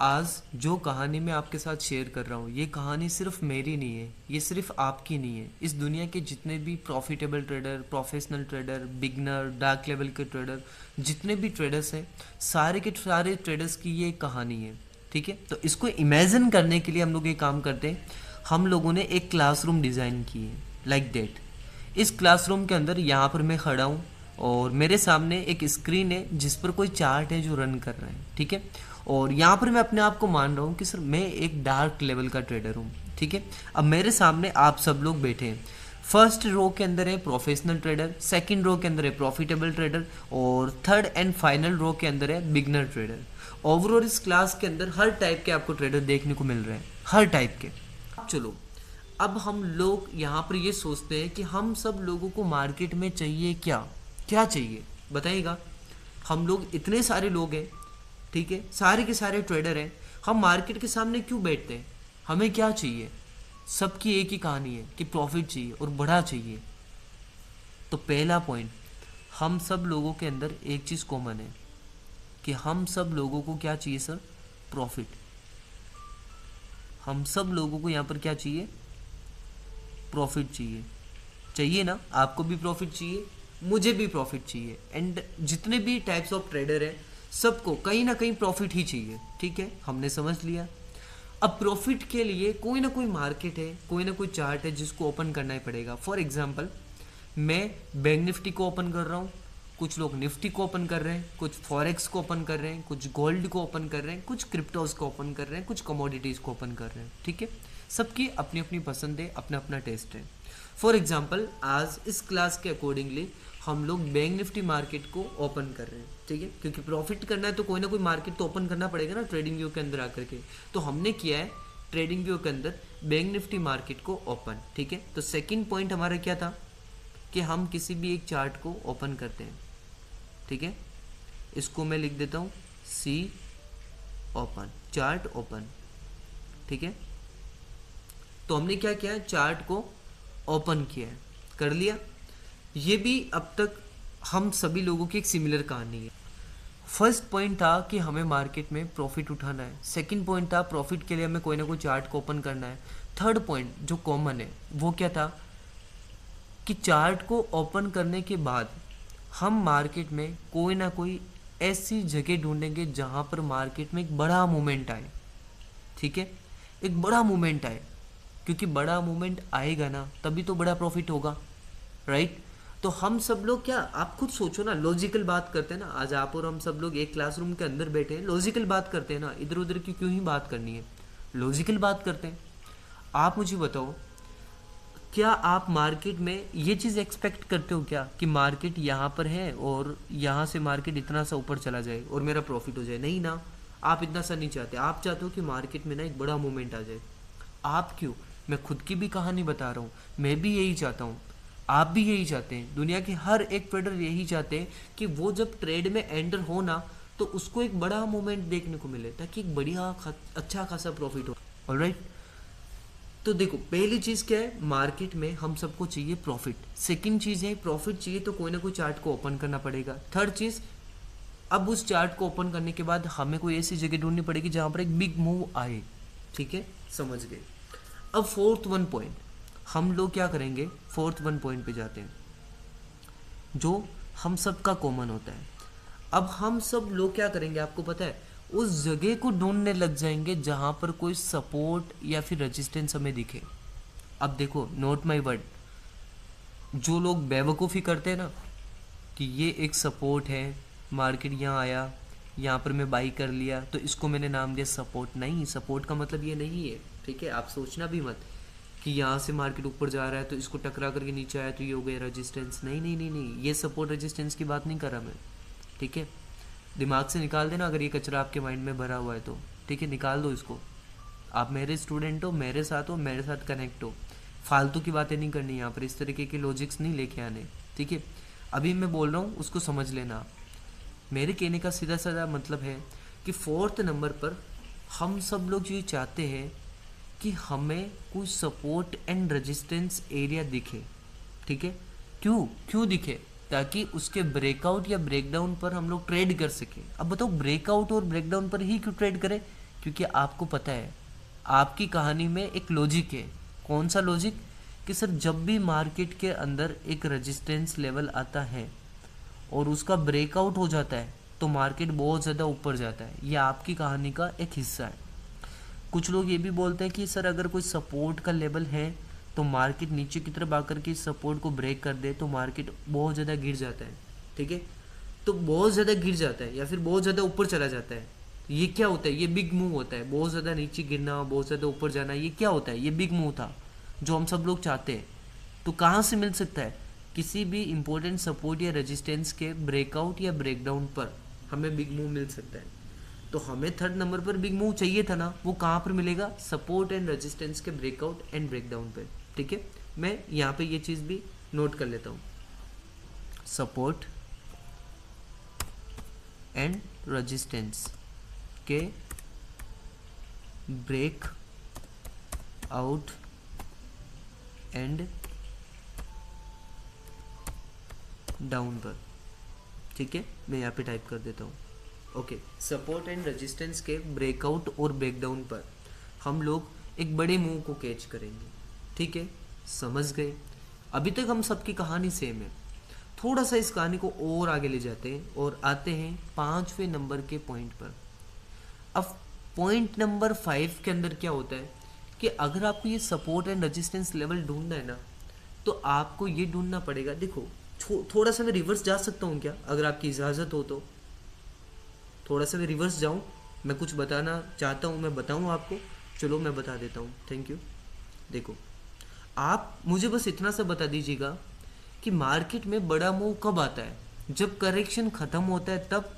आज जो कहानी मैं आपके साथ शेयर कर रहा हूँ, ये कहानी सिर्फ मेरी नहीं है, ये सिर्फ आपकी नहीं है। इस दुनिया के जितने भी profitable trader, professional trader, beginner, dark level के ट्रेडर, जितने भी ट्रेडर्स हैं, सारे के सारे ट्रेडर्स की ये एक कहानी है। ठीक है, तो इसको इमेजिन करने के लिए हम लोग ये काम करते हैं। हम लोगों ने एक क्लासरूम डिज़ाइन की है, लाइक दैट। इस क्लासरूम के अंदर यहाँ पर मैं खड़ा हूँ और मेरे सामने एक स्क्रीन है जिस पर कोई चार्ट है जो रन कर रहा है। ठीक है, और यहाँ पर मैं अपने आप को मान रहा हूँ कि सर मैं एक डार्क लेवल का ट्रेडर हूँ। ठीक है, अब मेरे सामने आप सब लोग बैठे हैं। फर्स्ट रो के अंदर है प्रोफेशनल ट्रेडर, सेकंड रो के अंदर है प्रॉफिटेबल ट्रेडर, और थर्ड एंड फाइनल रो के अंदर है बिगनर ट्रेडर। ओवरऑल इस क्लास के अंदर हर टाइप के आपको ट्रेडर देखने को मिल रहे हैं, हर टाइप के। चलो, अब हम लोग यहाँ पर ये सोचते हैं कि हम सब लोगों को मार्केट में चाहिए क्या, क्या चाहिए बताइएगा। हम लोग इतने सारे लोग हैं, ठीक है, सारे के सारे ट्रेडर हैं, हम मार्केट के सामने क्यों बैठते हैं? हमें क्या चाहिए? सबकी एक ही कहानी है कि प्रॉफिट चाहिए और बड़ा चाहिए। तो पहला पॉइंट, हम सब लोगों के अंदर एक चीज़ कॉमन है कि हम सब लोगों को क्या चाहिए सर? प्रॉफिट। हम सब लोगों को यहाँ पर क्या चाहिए? प्रॉफिट चाहिए। चाहिए ना? आपको भी प्रॉफिट चाहिए, मुझे भी प्रॉफिट चाहिए, एंड जितने भी टाइप्स ऑफ ट्रेडर हैं सबको कहीं ना कहीं प्रॉफिट ही चाहिए। ठीक है, हमने समझ लिया। अब प्रॉफिट के लिए कोई ना कोई मार्केट है, कोई ना कोई चार्ट है जिसको ओपन करना ही पड़ेगा। फॉर एग्जांपल, मैं बैंक निफ्टी को ओपन कर रहा हूँ, कुछ लोग निफ्टी को ओपन कर रहे हैं, कुछ फॉरेक्स को ओपन कर रहे हैं, कुछ गोल्ड को ओपन कर रहे हैं, कुछ क्रिप्टोज को ओपन कर रहे हैं, कुछ कमोडिटीज़ को ओपन कर रहे हैं। ठीक है, सबकी अपनी अपनी पसंद है, अपना अपना टेस्ट है। फॉर एग्जाम्पल, आज इस क्लास के अकॉर्डिंगली हम लोग बैंक निफ्टी मार्केट को ओपन कर रहे हैं। ठीक है, क्योंकि प्रॉफिट करना है तो कोई ना कोई मार्केट तो ओपन करना पड़ेगा ना ट्रेडिंग व्यू के अंदर आकर के। तो हमने किया है ट्रेडिंग व्यू के अंदर बैंक निफ्टी मार्केट को ओपन। ठीक है, तो सेकंड पॉइंट हमारा क्या था कि हम किसी भी एक चार्ट को ओपन करते हैं। ठीक है, इसको मैं लिख देता हूँ सी ओपन, चार्ट ओपन। ठीक है, तो हमने क्या किया है? चार्ट को ओपन किया है, कर लिया। ये भी अब तक हम सभी लोगों की एक सिमिलर कहानी है। फर्स्ट पॉइंट था कि हमें मार्केट में प्रॉफिट उठाना है। सेकंड पॉइंट था प्रॉफिट के लिए हमें कोई ना कोई चार्ट को ओपन करना है। थर्ड पॉइंट जो कॉमन है वो क्या था कि चार्ट को ओपन करने के बाद हम मार्केट में कोई ना कोई ऐसी जगह ढूंढेंगे जहां पर मार्केट में एक बड़ा मूवमेंट आए। ठीक है, एक बड़ा मूवमेंट आए, क्योंकि बड़ा मूवमेंट आएगा ना तभी तो बड़ा प्रॉफिट होगा, राइट? तो हम सब लोग क्या, आप खुद सोचो ना, लॉजिकल बात करते हैं ना। आज आप और हम सब लोग एक क्लासरूम के अंदर बैठे हैं, लॉजिकल बात करते हैं ना, इधर उधर की क्यों ही बात करनी है, लॉजिकल बात करते हैं। आप मुझे बताओ, क्या आप मार्केट में ये चीज़ एक्सपेक्ट करते हो क्या कि मार्केट यहाँ पर है और यहाँ से मार्केट इतना सा ऊपर चला जाए और मेरा प्रॉफिट हो जाए? नहीं ना, आप इतना सा नहीं चाहते। आप चाहते हो कि मार्केट में ना एक बड़ा मूवमेंट आ जाए। आप क्यों? मैं खुद की भी कहानी बता रहा हूँ, मैं भी यही चाहता हूँ, आप भी यही चाहते हैं, दुनिया के हर एक ट्रेडर यही चाहते हैं कि वो जब ट्रेड में एंटर हो ना तो उसको एक बड़ा मूवमेंट देखने को मिले, ताकि एक बढ़िया अच्छा खासा प्रॉफिट हो। ऑलराइट, तो देखो, पहली चीज़ क्या है? मार्केट में हम सबको चाहिए प्रॉफिट। सेकंड चीज़ है प्रॉफिट चाहिए तो कोई ना कोई चार्ट को ओपन करना पड़ेगा। थर्ड चीज़, अब उस चार्ट को ओपन करने के बाद हमें कोई ऐसी जगह ढूंढनी पड़ेगी जहाँ पर एक बिग मूव आए। ठीक है, समझ गए। अब फोर्थ वन पॉइंट हम लोग क्या करेंगे? फोर्थ वन पॉइंट पे जाते हैं जो हम सब का कॉमन होता है। अब हम सब लोग क्या करेंगे आपको पता है? उस जगह को ढूंढने लग जाएंगे जहां पर कोई सपोर्ट या फिर रेजिस्टेंस हमें दिखे। अब देखो, नोट माय वर्ड, जो लोग बेवकूफ़ी करते हैं ना कि ये एक सपोर्ट है, मार्केट यहाँ आया, यहाँ पर मैं बाई कर लिया तो इसको मैंने नाम दिया सपोर्ट। नहीं, सपोर्ट का मतलब ये नहीं है। ठीक है, आप सोचना भी मत कि यहाँ से मार्केट ऊपर जा रहा है तो इसको टकरा करके नीचे आया तो ये हो गया रेजिस्टेंस। नहीं नहीं नहीं नहीं, ये सपोर्ट रेजिस्टेंस की बात नहीं कर रहा मैं। ठीक है, दिमाग से निकाल देना अगर ये कचरा आपके माइंड में भरा हुआ है तो। ठीक है, निकाल दो इसको। आप मेरे स्टूडेंट हो, मेरे साथ कनेक्ट हो। फालतू की बातें नहीं करनी यहाँ पर, इस तरीके के लॉजिक्स नहीं लेके आने। ठीक है, अभी मैं बोल रहा हूँ उसको समझ लेना आप। मेरे कहने का सीधा साधा मतलब है कि फोर्थ नंबर पर हम सब लोग ये चाहते हैं कि हमें कोई सपोर्ट एंड रेजिस्टेंस एरिया दिखे। ठीक है, क्यों क्यों दिखे? ताकि उसके ब्रेकआउट या ब्रेकडाउन पर हम लोग ट्रेड कर सकें। अब बताओ, ब्रेकआउट और ब्रेकडाउन पर ही क्यों ट्रेड करें? क्योंकि आपको पता है आपकी कहानी में एक लॉजिक है। कौन सा लॉजिक? कि सर जब भी मार्केट के अंदर एक रेजिस्टेंस लेवल आता है और उसका ब्रेकआउट हो जाता है तो मार्केट बहुत ज़्यादा ऊपर जाता है। ये आपकी कहानी का एक हिस्सा है। कुछ लोग ये भी बोलते हैं कि सर अगर कोई सपोर्ट का लेवल है तो मार्केट नीचे की तरफ आकर के इस सपोर्ट को ब्रेक कर दे तो मार्केट बहुत ज़्यादा गिर जाता है। ठीक है, तो बहुत ज़्यादा गिर जाता है या फिर बहुत ज़्यादा ऊपर चला जाता है। ये क्या होता है? ये बिग मूव होता है। बहुत ज़्यादा नीचे गिरना, बहुत ज़्यादा ऊपर जाना, ये क्या होता है? ये बिग मूव था जो हम सब लोग चाहते हैं। तो कहाँ से मिल सकता है? किसी भी इंपॉर्टेंट सपोर्ट या रेजिस्टेंस के ब्रेकआउट या ब्रेकडाउन पर हमें बिग मूव मिल सकता है। तो हमें थर्ड नंबर पर बिग मूव चाहिए था ना, वो कहाँ पर मिलेगा? सपोर्ट एंड रेजिस्टेंस के ब्रेकआउट एंड ब्रेकडाउन पे। ठीक है, मैं यहाँ पे ये चीज़ भी नोट कर लेता हूँ। सपोर्ट एंड रेजिस्टेंस के ब्रेक आउट एंड डाउन पर। ठीक है, मैं यहाँ पे टाइप कर देता हूँ। ओके, सपोर्ट एंड रेजिस्टेंस के ब्रेकआउट और ब्रेकडाउन पर हम लोग एक बड़े मूव को कैच करेंगे। ठीक है, समझ गए? अभी तक हम सबकी कहानी सेम है। थोड़ा सा इस कहानी को और आगे ले जाते हैं और आते हैं 5वें नंबर के पॉइंट पर। अब पॉइंट नंबर 5 के अंदर क्या होता है कि अगर आपको ये सपोर्ट एंड रेजिस्टेंस लेवल ढूंढना है ना, तो आपको ये ढूंढना पड़ेगा। देखो, थोड़ा सा मैं रिवर्स जा सकता हूँ क्या, अगर आपकी इजाज़त हो तो? थोड़ा सा मैं रिवर्स जाऊँ, मैं कुछ बताना चाहता हूँ, मैं बताऊँ आपको। चलो मैं बता देता हूँ, थैंक यू। देखो, आप मुझे बस इतना सा बता दीजिएगा कि मार्केट में बड़ा मूव कब आता है? जब करेक्शन ख़त्म होता है तब,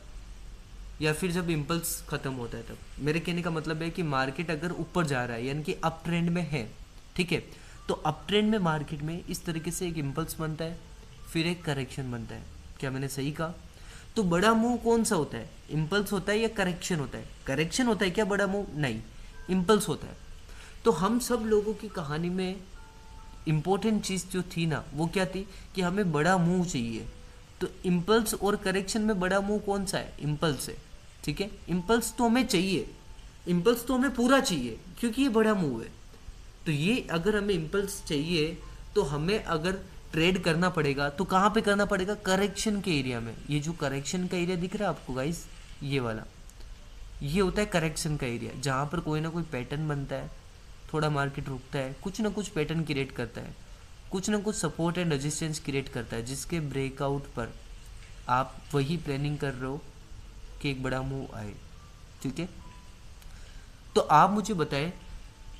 या फिर जब इम्पल्स ख़त्म होता है तब। मेरे कहने का मतलब है कि मार्केट अगर ऊपर जा रहा है यानी कि अप ट्रेंड में है, ठीक है, तो अप ट्रेंड में मार्केट में इस तरीके से एक इम्पल्स बनता है, फिर एक करेक्शन बनता है। क्या मैंने सही कहा? तो बड़ा मूव कौन सा होता है? इम्पल्स होता है या करेक्शन होता है? करेक्शन होता है क्या बड़ा मूव? नहीं, इम्पल्स होता है। तो हम सब लोगों की कहानी में इम्पोर्टेंट चीज़ जो थी ना, वो क्या थी कि हमें बड़ा मूव चाहिए। तो इम्पल्स और करेक्शन में बड़ा मूव कौन सा है? इम्पल्स है। ठीक है, इम्पल्स तो हमें चाहिए, इम्पल्स तो हमें पूरा चाहिए क्योंकि ये बड़ा मूव है। तो ये अगर हमें इम्पल्स चाहिए तो हमें अगर ट्रेड करना पड़ेगा तो कहाँ पे करना पड़ेगा? करेक्शन के एरिया में। ये जो करेक्शन का एरिया दिख रहा है आपको गाइस, ये वाला, ये होता है करेक्शन का एरिया, जहाँ पर कोई ना कोई पैटर्न बनता है, थोड़ा मार्केट रुकता है, कुछ ना कुछ पैटर्न क्रिएट करता है, कुछ ना कुछ सपोर्ट एंड रेजिस्टेंस क्रिएट करता है, जिसके ब्रेकआउट पर आप वही प्लानिंग कर रहे हो कि एक बड़ा मूव आए। ठीक है, तो आप मुझे बताएं,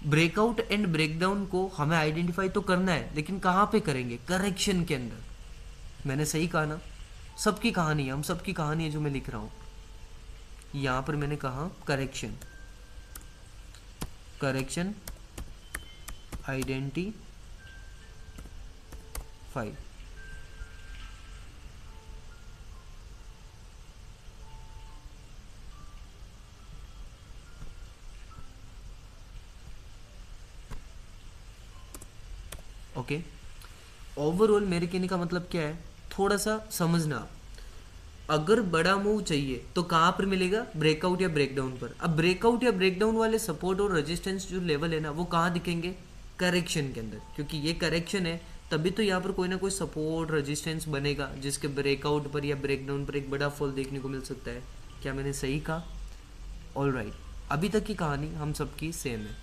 ब्रेकआउट एंड ब्रेकडाउन को हमें आइडेंटिफाई तो करना है, लेकिन कहाँ पे करेंगे? करेक्शन के अंदर। मैंने सही कहा ना? सबकी कहानी है, हम सबकी कहानी है जो मैं लिख रहा हूँ। यहाँ पर मैंने कहा correction, correction identify. Okay, overall मेरे कहने का मतलब क्या है, थोड़ा सा समझना। अगर बड़ा मूव चाहिए तो कहाँ पर मिलेगा? ब्रेकआउट या ब्रेकडाउन पर। अब ब्रेकआउट या ब्रेकडाउन वाले सपोर्ट और रेजिस्टेंस जो लेवल है ना, वो कहाँ दिखेंगे? करेक्शन के अंदर, क्योंकि ये करेक्शन है तभी तो यहाँ पर कोई ना कोई सपोर्ट रेजिस्टेंस बनेगा जिसके ब्रेकआउट पर या ब्रेकडाउन पर एक बड़ा फॉल देखने को मिल सकता है। क्या मैंने सही कहा? ऑलराइट, अभी तक की कहानी हम सबकी सेम है।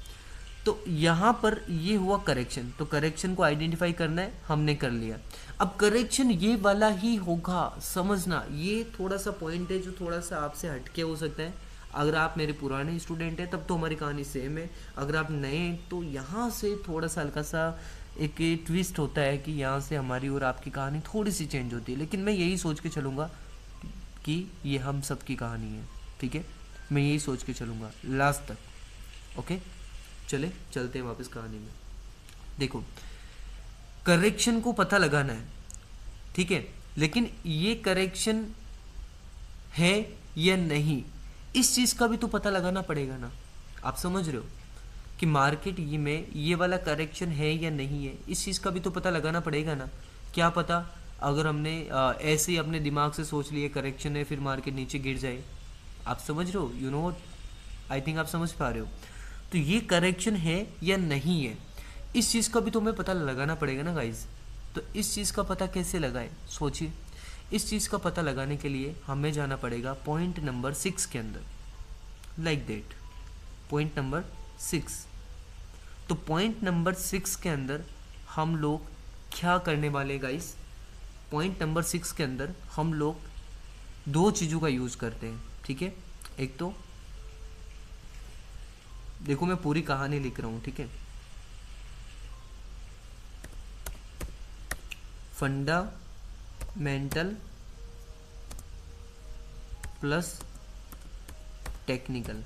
तो यहाँ पर ये हुआ करेक्शन, तो करेक्शन को आइडेंटिफाई करना है, हमने कर लिया। अब करेक्शन ये वाला ही होगा, समझना। ये थोड़ा सा पॉइंट है जो थोड़ा सा आपसे हटके हो सकता है। अगर आप मेरे पुराने स्टूडेंट हैं तब तो हमारी कहानी सेम है, अगर आप नए हैं तो यहाँ से थोड़ा सा हल्का सा एक ट्विस्ट होता है कि यहाँ से हमारी और आपकी कहानी थोड़ी सी चेंज होती है, लेकिन मैं यही सोच के चलूँगा कि ये हम सबकी कहानी है। ठीक है, मैं यही सोच के चलूँगा लास्ट तक। ओके, चले चलते हैं वापस कहानी में। देखो, करेक्शन को पता लगाना है, ठीक है, लेकिन ये करेक्शन है या नहीं, इस चीज़ का भी तो पता लगाना पड़ेगा ना। आप समझ रहे हो कि मार्केट ये में ये वाला करेक्शन है या नहीं है, इस चीज़ का भी तो पता लगाना पड़ेगा ना। क्या पता अगर हमने ऐसे ही अपने दिमाग से सोच लिए करेक्शन है, फिर मार्केट नीचे गिर जाए। आप समझ रहे हो? You know what, I think आप समझ पा रहे हो। तो ये करेक्शन है या नहीं है, इस चीज़ का भी तो हमें पता लगाना पड़ेगा ना गाइज। तो इस चीज़ का पता कैसे लगाएं, सोचिए। इस चीज़ का पता लगाने के लिए हमें जाना पड़ेगा पॉइंट नंबर 6 के अंदर, लाइक दैट, पॉइंट नंबर 6। तो पॉइंट नंबर 6 के अंदर हम लोग क्या करने वाले गाइस, पॉइंट नंबर 6 के अंदर हम लोग दो चीज़ों का यूज़ करते हैं, ठीक है। एक तो देखो मैं पूरी कहानी लिख रहा हूँ, ठीक है। Fundamental plus technical.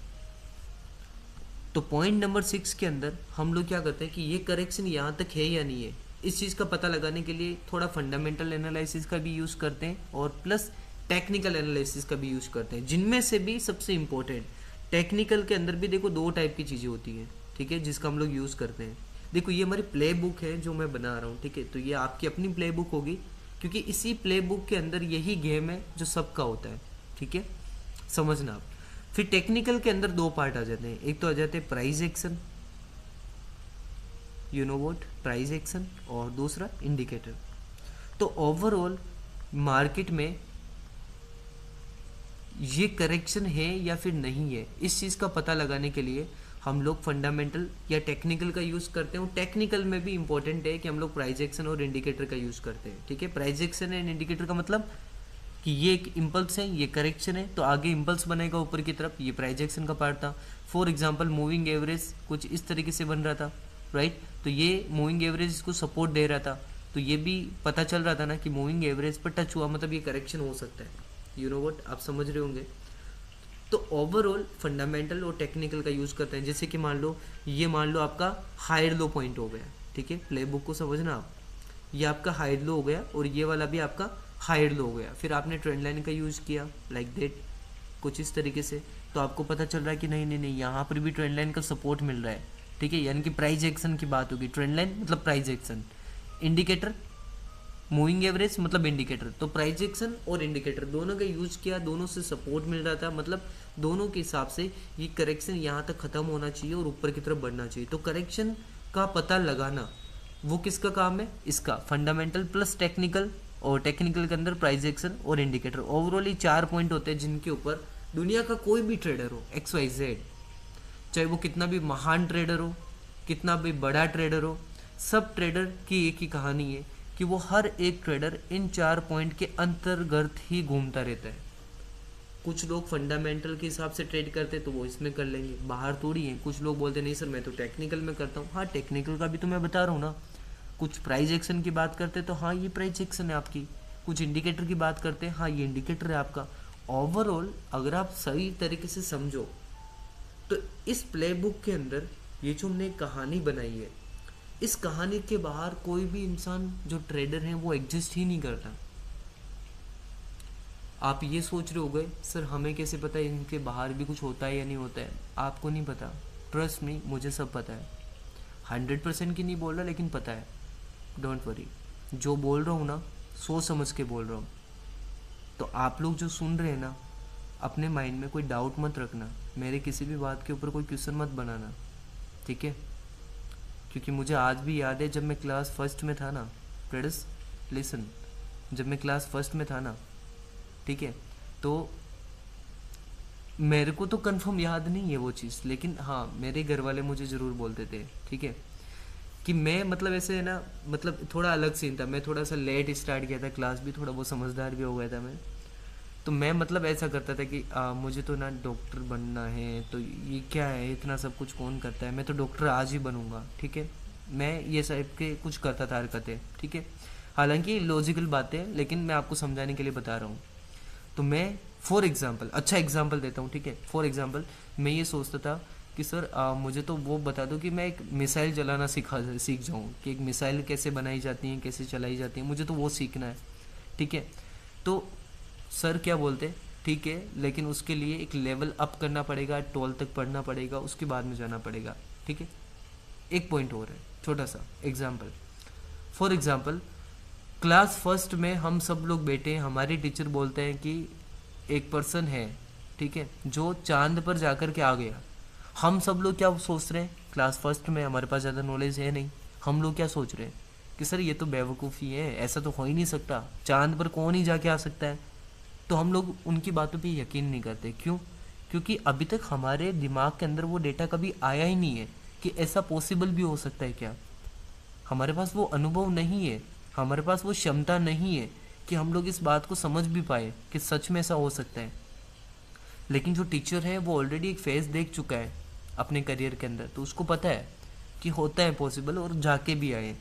तो पॉइंट नंबर 6 के अंदर हम लोग क्या करते हैं कि ये करेक्शन यहाँ तक है या नहीं है, इस चीज़ का पता लगाने के लिए थोड़ा फंडामेंटल एनालिसिस का भी यूज़ करते हैं और प्लस टेक्निकल एनालिसिस का भी यूज़ करते हैं, जिनमें से भी सबसे इम्पोर्टेंट टेक्निकल के अंदर भी देखो दो टाइप की चीज़ें होती हैं, ठीक है, जिसका हम लोग यूज़ करते हैं। देखो ये हमारी प्ले बुक है जो मैं बना रहा हूँ, ठीक है, तो ये आपकी अपनी प्ले बुक होगी, क्योंकि इसी प्ले बुक के अंदर यही गेम है जो सबका होता है, ठीक है, समझना आप। फिर टेक्निकल के अंदर दो पार्ट आ जाते हैं, एक तो आ जाते हैं price action, you know what price action, और दूसरा इंडिकेटर। तो ओवरऑल मार्केट में ये करेक्शन है या फिर नहीं है, इस चीज़ का पता लगाने के लिए हम लोग फंडामेंटल या टेक्निकल का यूज़ करते हैं। टेक्निकल में भी इंपॉर्टेंट है कि हम लोग प्राइस एक्शन और इंडिकेटर का यूज़ करते हैं, ठीक है। प्राइस एक्शन एंड इंडिकेटर का मतलब कि ये एक इम्पल्स है, ये करेक्शन है, तो आगे इम्पल्स बनेगा ऊपर की तरफ, ये प्राइस एक्शन का पार्ट था। फॉर एग्जांपल मूविंग एवरेज कुछ इस तरीके से बन रहा था, राइट, तो ये मूविंग एवरेज इसको सपोर्ट दे रहा था, तो ये भी पता चल रहा था ना कि मूविंग एवरेज पर टच हुआ मतलब ये करेक्शन हो सकता है, यू नो व्हाट, आप समझ रहे होंगे। तो ओवरऑल फंडामेंटल और टेक्निकल का यूज़ करते हैं। जैसे कि मान लो आपका हाइड लो पॉइंट हो गया, ठीक है, प्ले बुक को समझना आप, ये आपका हाइड लो हो गया और ये वाला भी आपका हाइड लो हो गया, फिर आपने ट्रेंड लाइन का यूज़ किया लाइक दैट, कुछ इस तरीके से, तो आपको पता चल रहा है कि नहीं नहीं नहीं यहाँ पर भी ट्रेंड लाइन का सपोर्ट मिल रहा है, ठीक है, यानी कि प्राइस एक्शन की बात होगी। ट्रेंड लाइन मतलब price action, indicator moving average मतलब इंडिकेटर, तो प्राइस एक्शन और इंडिकेटर दोनों का यूज किया, दोनों से सपोर्ट मिल रहा था, मतलब दोनों के हिसाब से ये करेक्शन यहाँ तक ख़त्म होना चाहिए और ऊपर की तरफ बढ़ना चाहिए। तो करेक्शन का पता लगाना वो किसका काम है, इसका, फंडामेंटल प्लस टेक्निकल, और टेक्निकल के अंदर प्राइस एक्शन और इंडिकेटर। ओवरऑल ये 4 पॉइंट होते हैं जिनके ऊपर दुनिया का कोई भी ट्रेडर हो XYZ, चाहे वो कितना भी महान ट्रेडर हो, कितना भी बड़ा ट्रेडर हो, सब ट्रेडर की एक ही कहानी है कि वो हर एक ट्रेडर इन 4 पॉइंट के अंतर्गत ही घूमता रहता है। कुछ लोग फंडामेंटल के हिसाब से ट्रेड करते हैं तो वो इसमें कर लेंगे, बाहर थोड़ी है। कुछ लोग बोलते नहीं सर मैं तो टेक्निकल में करता हूँ, हाँ टेक्निकल का भी तो मैं बता रहा हूँ ना। कुछ प्राइस एक्शन की बात करते हैं तो हाँ ये प्राइस एक्शन है आपकी, कुछ इंडिकेटर की बात करते हैं, हाँ ये इंडिकेटर है आपका। ओवरऑल अगर आप सही तरीके से समझो तो इस प्ले बुक के अंदर ये जो हमने कहानी बनाई है, इस कहानी के बाहर कोई भी इंसान जो ट्रेडर है वो एग्जिस्ट ही नहीं करता। आप ये सोच रहे हो गए सर हमें कैसे पता है इनके बाहर भी कुछ होता है या नहीं होता है, आपको नहीं पता, ट्रस्ट मी मुझे सब पता है। 100% की नहीं बोल रहा लेकिन पता है, डोंट वरी। जो बोल रहा हूँ ना सोच समझ के बोल रहा हूँ। तो आप लोग जो सुन रहे हैं ना, अपने माइंड में कोई डाउट मत रखना, मेरे किसी भी बात के ऊपर कोई क्वेश्चन मत बनाना, ठीक है। क्योंकि मुझे आज भी याद है जब मैं क्लास फर्स्ट में था ना, फ्रेंड्स लिसन, जब मैं क्लास फर्स्ट में था ना, ठीक है, तो मेरे को तो कंफर्म याद नहीं है वो चीज़, लेकिन हाँ मेरे घर वाले मुझे ज़रूर बोलते थे, ठीक है, कि मैं मतलब ऐसे है ना, मतलब थोड़ा अलग सीन था, मैं थोड़ा सा लेट स्टार्ट किया था क्लास भी, थोड़ा बहुत समझदार भी हो गया था मैं। तो मैं मतलब ऐसा करता था कि मुझे तो ना डॉक्टर बनना है, तो ये क्या है इतना सब कुछ कौन करता है, मैं तो डॉक्टर आज ही बनूंगा, ठीक है। मैं ये सब के कुछ करता था हरकतें, ठीक है, हालांकि लॉजिकल बातें, लेकिन मैं आपको समझाने के लिए बता रहा हूँ। तो मैं फॉर एग्जांपल, अच्छा एग्जांपल देता हूँ, ठीक है, फॉर एग्जांपल मैं ये सोचता था कि सर मुझे तो वो बता दो कि मैं एक मिसाइल चलाना सीख जाऊँ, कि एक मिसाइल कैसे बनाई जाती है, कैसे चलाई जाती है, मुझे तो वो सीखना है, ठीक है। तो सर क्या बोलते, ठीक है, लेकिन उसके लिए एक लेवल अप करना पड़ेगा, 12 तक पढ़ना पड़ेगा, उसके बाद में जाना पड़ेगा, ठीक है। एक पॉइंट और है, छोटा सा example, for example class first में हम सब लोग बैठे हैं, हमारे टीचर बोलते हैं कि एक पर्सन है, ठीक है, जो चांद पर जाकर के आ गया, हम सब लोग क्या सोच रहे हैं, क्लास फर्स्ट में हमारे पास ज़्यादा नॉलेज है नहीं, हम लोग क्या सोच रहे हैं कि सर ये तो बेवकूफ़ी है, ऐसा तो हो ही नहीं सकता, चांद पर कौन ही जाके आ सकता है। तो हम लोग उनकी बातों पे यकीन नहीं करते। क्यों? क्योंकि अभी तक हमारे दिमाग के अंदर वो डेटा कभी आया ही नहीं है कि ऐसा पॉसिबल भी हो सकता है क्या। हमारे पास वो अनुभव नहीं है, हमारे पास वो क्षमता नहीं है कि हम लोग इस बात को समझ भी पाए कि सच में ऐसा हो सकता है। लेकिन जो टीचर है वो ऑलरेडी एक फेज देख चुका है अपने करियर के अंदर, तो उसको पता है कि होता है पॉसिबल, और जाके भी आए।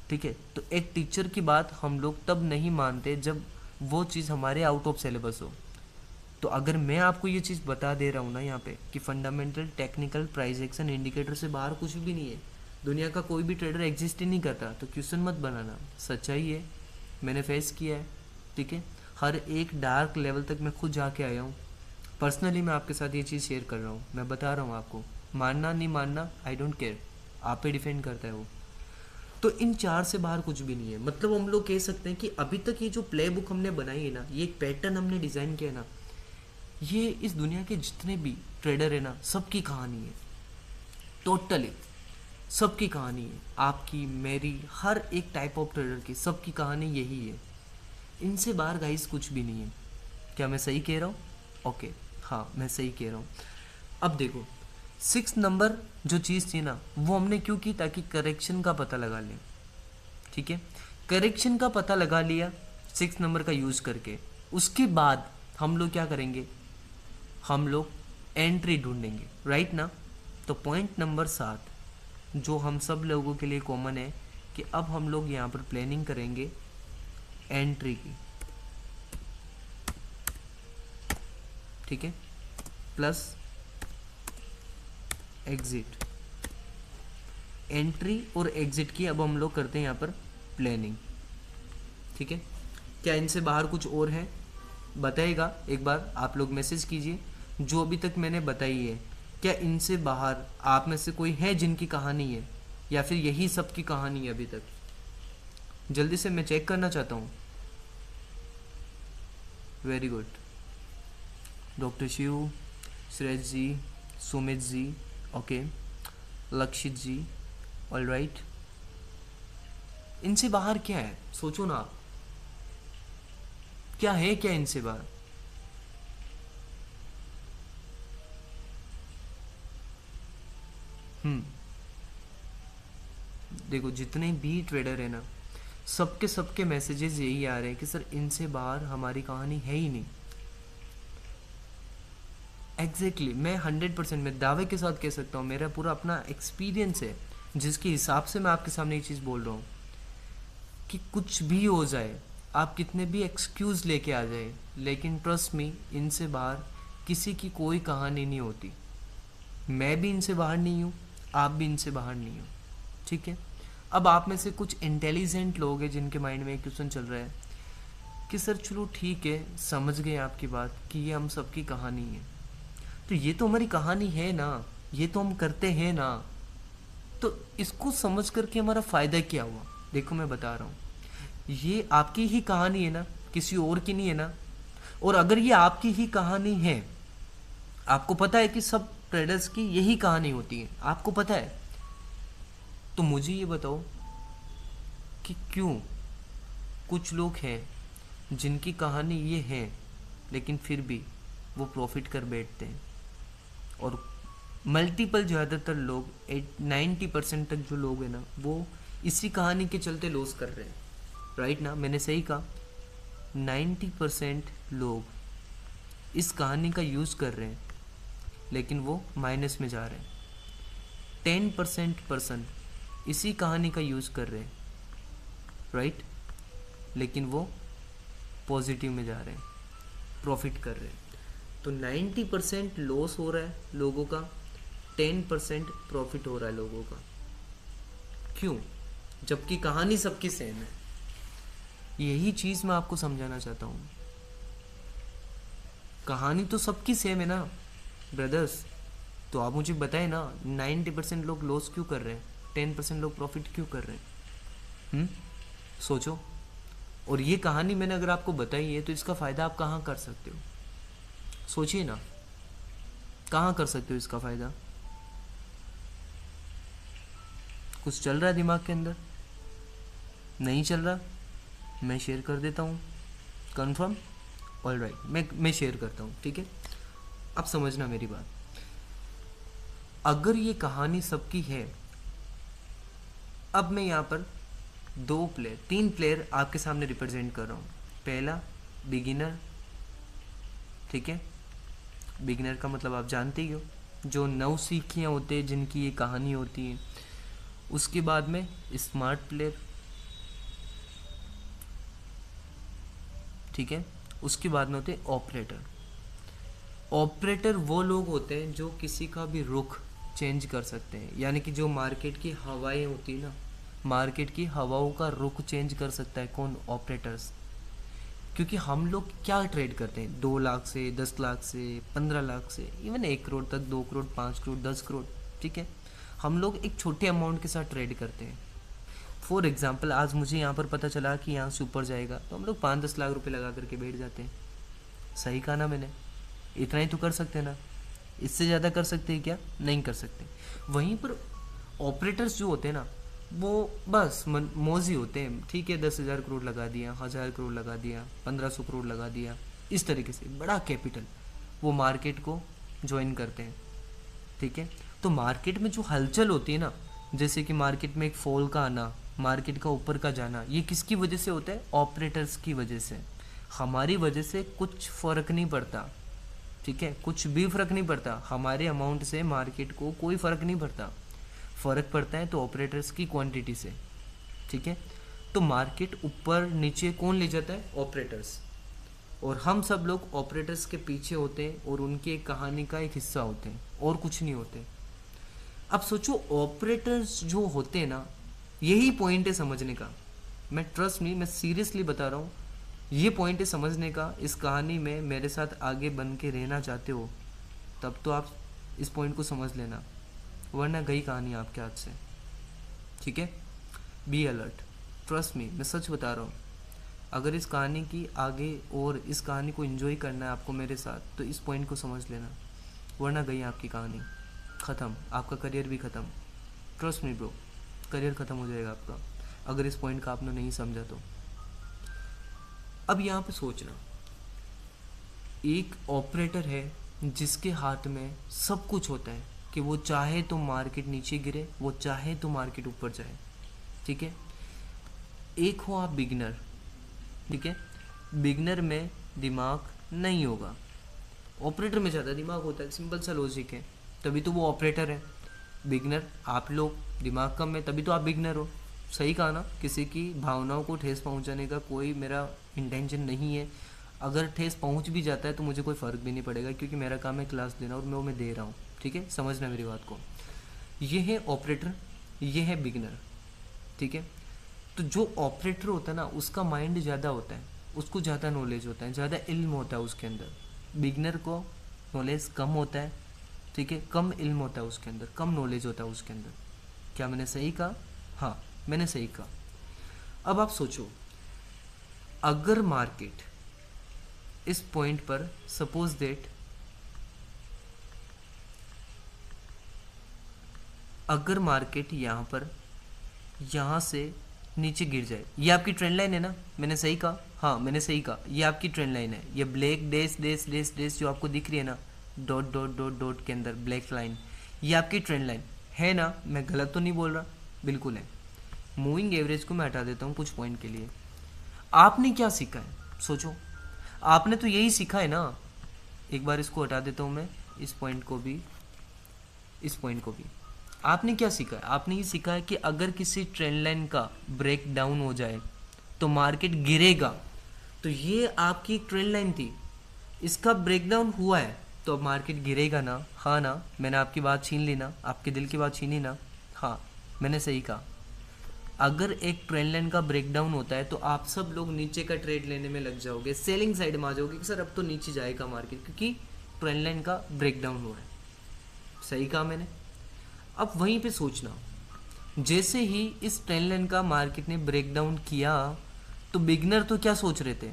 ठीक है, तो एक टीचर की बात हम लोग तब नहीं मानते जब वो चीज़ हमारे आउट ऑफ सिलेबस हो। तो अगर मैं आपको ये चीज़ बता दे रहा हूँ ना यहाँ पे कि fundamental technical price action indicator से बाहर कुछ भी नहीं है, दुनिया का कोई भी ट्रेडर एग्जिस्ट ही नहीं करता, तो क्वेश्चन मत बनाना, सच्चाई है, मैंने फेस किया है। ठीक है, हर एक डार्क लेवल तक मैं खुद जाके आया हूँ, पर्सनली मैं आपके साथ ये चीज़ शेयर कर रहा हूँ, मैं बता रहा हूँ आपको, मानना नहीं मानना आई डोंट केयर, आप पे डिपेंड करता है वो। तो इन चार से बाहर कुछ भी नहीं है। मतलब हम लोग कह सकते हैं कि अभी तक ये जो प्ले बुक हमने बनाई है ना, ये एक पैटर्न हमने डिज़ाइन किया है ना, ये इस दुनिया के जितने भी ट्रेडर है ना, सबकी कहानी है, टोटली सबकी कहानी है, आपकी मेरी, हर एक टाइप ऑफ ट्रेडर की सबकी कहानी यही है। इनसे बाहर गाइस कुछ भी नहीं है। क्या मैं सही कह रहा हूँ? ओके, हाँ मैं सही कह रहा हूँ। अब देखो 6 नंबर जो चीज़ थी ना, वो हमने क्यों की, ताकि करेक्शन का पता लगा लें। ठीक है, करेक्शन का पता लगा लिया 6 नंबर का यूज़ करके, उसके बाद हम लोग क्या करेंगे, हम लोग एंट्री ढूंढेंगे, राइट ना। तो पॉइंट नंबर 7 जो हम सब लोगों के लिए कॉमन है कि अब हम लोग यहाँ पर प्लानिंग करेंगे एंट्री की। ठीक है, प्लस एग्जिट, एंट्री और एग्जिट की अब हम लोग करते हैं यहाँ पर प्लानिंग। ठीक है, क्या इनसे बाहर कुछ और है बताइएगा, एक बार आप लोग मैसेज कीजिए। जो अभी तक मैंने बताई है, क्या इनसे बाहर आप में से कोई है जिनकी कहानी है, या फिर यही सब की कहानी है अभी तक? जल्दी से मैं चेक करना चाहता हूँ। Very good, doctor Shiv, Suresh ji, Sumit ji, okay, Lakshit ji, all right. इनसे बाहर क्या है, सोचो ना आप, क्या है, क्या इनसे बाहर? देखो जितने भी ट्रेडर है ना, सबके सबके मैसेजेस यही आ रहे हैं कि सर इनसे बाहर हमारी कहानी है ही नहीं। एग्जैक्टली मैं 100% मैं दावे के साथ कह सकता हूँ, मेरा पूरा अपना एक्सपीरियंस है जिसके हिसाब से मैं आपके सामने ये चीज़ बोल रहा हूँ कि कुछ भी हो जाए, आप कितने भी एक्सक्यूज़ लेके आ जाए, लेकिन ट्रस्ट मी, इनसे बाहर किसी की कोई कहानी नहीं होती। मैं भी इनसे बाहर नहीं हूँ, आप भी इनसे बाहर नहीं हो। ठीक है, अब आप में से कुछ इंटेलिजेंट लोग हैं जिनके माइंड में एक क्वेश्चन चल रहा है कि सर चलो ठीक है, समझ गए आपकी बात कि ये हम सबकी कहानी है, तो ये तो हमारी कहानी है ना, ये तो हम करते हैं ना, तो इसको समझ करके हमारा फ़ायदा क्या हुआ? देखो मैं बता रहा हूँ, ये आपकी ही कहानी है ना, किसी और की नहीं है ना। और अगर ये आपकी ही कहानी है, आपको पता है कि सब ट्रेडर्स की यही कहानी होती है, आपको पता है, तो मुझे ये बताओ कि क्यों कुछ लोग हैं जिनकी कहानी ये है लेकिन फिर भी वो प्रॉफिट कर बैठते हैं, और मल्टीपल ज़्यादातर लोग 90% तक जो लोग हैं ना, वो इसी कहानी के चलते लॉस कर रहे हैं, राइट ना, मैंने सही कहा। 90% लोग इस कहानी का यूज़ कर रहे हैं लेकिन वो माइनस में जा रहे हैं। 10% पर्सन इसी कहानी का यूज़ कर रहे हैं, राइट, लेकिन वो पॉजिटिव में जा रहे हैं, प्रॉफिट कर रहे हैं। तो 90% लॉस हो रहा है लोगों का, 10% प्रॉफिट हो रहा है लोगों का। क्यों? जबकि कहानी सबकी सेम है। यही चीज़ मैं आपको समझाना चाहता हूँ, कहानी तो सबकी सेम है ना ब्रदर्स। तो आप मुझे बताएं ना, 90% लोग लॉस क्यों कर रहे हैं, 10% लोग प्रॉफिट क्यों कर रहे हैं? सोचो। और ये कहानी मैंने अगर आपको बताई है तो इसका फ़ायदा आप कहाँ कर सकते हो? सोचिए ना, कहाँ कर सकते हो इसका फ़ायदा? कुछ चल रहा है दिमाग के अंदर? नहीं चल रहा? मैं शेयर कर देता हूँ। कंफर्म? ऑल राइट, मैं शेयर करता हूँ, ठीक है। अब समझना मेरी बात। अगर ये कहानी सबकी है, अब मैं यहाँ पर 3 प्लेयर आपके सामने रिप्रेजेंट कर रहा हूँ। पहला बिगिनर, ठीक है। बिगिनर का मतलब आप जानते ही हो, जो नवसीखियाँ होते हैं, जिनकी ये कहानी होती है। उसके बाद में स्मार्ट प्लेयर, ठीक है। उसके बाद में होते हैं ऑपरेटर। ऑपरेटर वो लोग होते हैं जो किसी का भी रुख चेंज कर सकते हैं, यानी कि जो मार्केट की हवाएं होती है ना, मार्केट की हवाओं का रुख चेंज कर सकता है। कौन? ऑपरेटर्स। क्योंकि हम लोग क्या ट्रेड करते हैं? 2 लाख से, 10 लाख से, 15 लाख से, इवन 1 करोड़ तक, 2 करोड़, 5 करोड़, 10 करोड़, ठीक है। हम लोग एक छोटे अमाउंट के साथ ट्रेड करते हैं। फॉर एग्जाम्पल, आज मुझे यहाँ पर पता चला कि यहाँ से ऊपर जाएगा, तो हम लोग 5-10 लाख रुपए लगा करके बैठ जाते हैं। सही कहा ना मैंने? इतना ही तो कर सकते हैं ना, इससे ज़्यादा कर सकते हैं क्या? नहीं कर सकते। वहीं पर ऑपरेटर्स जो होते हैं ना, वो बस मौजी होते हैं, ठीक है। 10,000 करोड़ लगा दिया, 1,000 करोड़ लगा दिया, 1,500 करोड़ लगा दिया, इस तरीके से बड़ा कैपिटल वो मार्केट को ज्वाइन करते हैं, ठीक है। तो मार्केट में जो हलचल होती है ना, जैसे कि मार्केट में एक फॉल का आना, मार्केट का ऊपर का जाना, ये किसकी वजह से होता है? ऑपरेटर्स की वजह से। हमारी वजह से कुछ फ़र्क नहीं पड़ता, ठीक है। कुछ भी फ़र्क नहीं पड़ता, हमारे अमाउंट से मार्केट को कोई फ़र्क नहीं पड़ता। फ़र्क पड़ता है तो ऑपरेटर्स की क्वांटिटी से, ठीक है। तो मार्केट ऊपर नीचे कौन ले जाता है? ऑपरेटर्स। और हम सब लोग ऑपरेटर्स के पीछे होते हैं और उनकी एक कहानी का एक हिस्सा होते हैं, और कुछ नहीं होते। अब सोचो, ऑपरेटर्स जो होते हैं ना, यही पॉइंट है समझने का। मैं ट्रस्ट मी, मैं सीरियसली बता रहा हूँ, ये पॉइंट है समझने का। इस कहानी में मेरे साथ आगे बन के रहना चाहते हो तब तो आप इस पॉइंट को समझ लेना, वरना गई कहानी आपके हाथ से, ठीक है। बी अलर्ट, ट्रस्ट मी, मैं सच बता रहा हूँ। अगर इस कहानी की आगे और इस कहानी को एंजॉय करना है आपको मेरे साथ, तो इस पॉइंट को समझ लेना, वरना गई आपकी कहानी, ख़त्म, आपका करियर भी ख़त्म। ट्रस्ट मी ब्रो, करियर ख़त्म हो जाएगा आपका, अगर इस पॉइंट का आपने नहीं समझा तो। अब यहाँ पे सोचना, एक ऑपरेटर है जिसके हाथ में सब कुछ होता है कि वो चाहे तो मार्केट नीचे गिरे, वो चाहे तो मार्केट ऊपर जाए, ठीक है। एक हो आप बिगिनर, ठीक है। बिगिनर में दिमाग नहीं होगा, ऑपरेटर में ज़्यादा दिमाग होता है, सिंपल सा लॉजिक है, तभी तो वो ऑपरेटर है। बिगिनर आप लोग, दिमाग कम है, तभी तो आप बिगिनर हो। सही कहा ना? किसी की भावनाओं को ठेस पहुंचाने का कोई मेरा इंटेंशन नहीं है। अगर ठेस पहुंच भी जाता है तो मुझे कोई फ़र्क भी नहीं पड़ेगा, क्योंकि मेरा काम है क्लास देना और मैं दे रहा हूँ, ठीक है। समझना मेरी बात को। ये है ऑपरेटर, ये है बिगिनर, ठीक है। तो जो ऑपरेटर होता है ना, उसका माइंड ज़्यादा होता है, उसको ज़्यादा नॉलेज होता है, ज़्यादा इल्म होता है उसके अंदर। बिगिनर को नॉलेज कम होता है, ठीक है, कम इल्म होता है उसके अंदर, कम नॉलेज होता है उसके अंदर। क्या मैंने सही कहा? हाँ, मैंने सही कहा। अब आप सोचो, अगर मार्केट इस पॉइंट पर सपोज दैट, अगर मार्केट यहाँ पर यहाँ से नीचे गिर जाए, ये आपकी ट्रेंड लाइन है ना? मैंने सही कहा? हाँ, मैंने सही कहा, ये आपकी ट्रेंड लाइन है। ये black dash dash dash dash जो आपको दिख रही है ना, डॉट डॉट डॉट डॉट के अंदर ब्लैक लाइन, ये आपकी ट्रेंड लाइन है ना? मैं गलत तो नहीं बोल रहा? बिल्कुल है। मूविंग एवरेज को मैं हटा देता हूँ कुछ पॉइंट के लिए। आपने क्या सीखा है? सोचो, आपने तो यही सीखा है ना। एक बार इसको हटा देता हूँ मैं, इस पॉइंट को भी, इस पॉइंट को भी। आपने क्या सीखा है? आपने ये सीखा है कि अगर किसी ट्रेंड लाइन का ब्रेक डाउन हो जाए तो मार्केट गिरेगा। तो ये आपकी ट्रेंड लाइन थी, इसका ब्रेकडाउन हुआ है तो अब मार्केट गिरेगा ना? हाँ ना? मैंने आपकी बात छीन ली ना, आपके दिल की बात छीनी ना? हाँ, मैंने सही कहा। अगर एक ट्रेंड लाइन का ब्रेकडाउन होता है तो आप सब लोग नीचे का ट्रेड लेने में लग जाओगे, सेलिंग साइड में आ जाओगे कि सर अब तो नीचे जाएगा मार्केट, क्योंकि ट्रेंड लाइन का ब्रेकडाउन हुआ है। सही कहा मैंने? अब वहीं पे सोचना, जैसे ही इस ट्रेंड लाइन का मार्केट ने ब्रेकडाउन किया तो बिगनर तो क्या सोच रहे थे?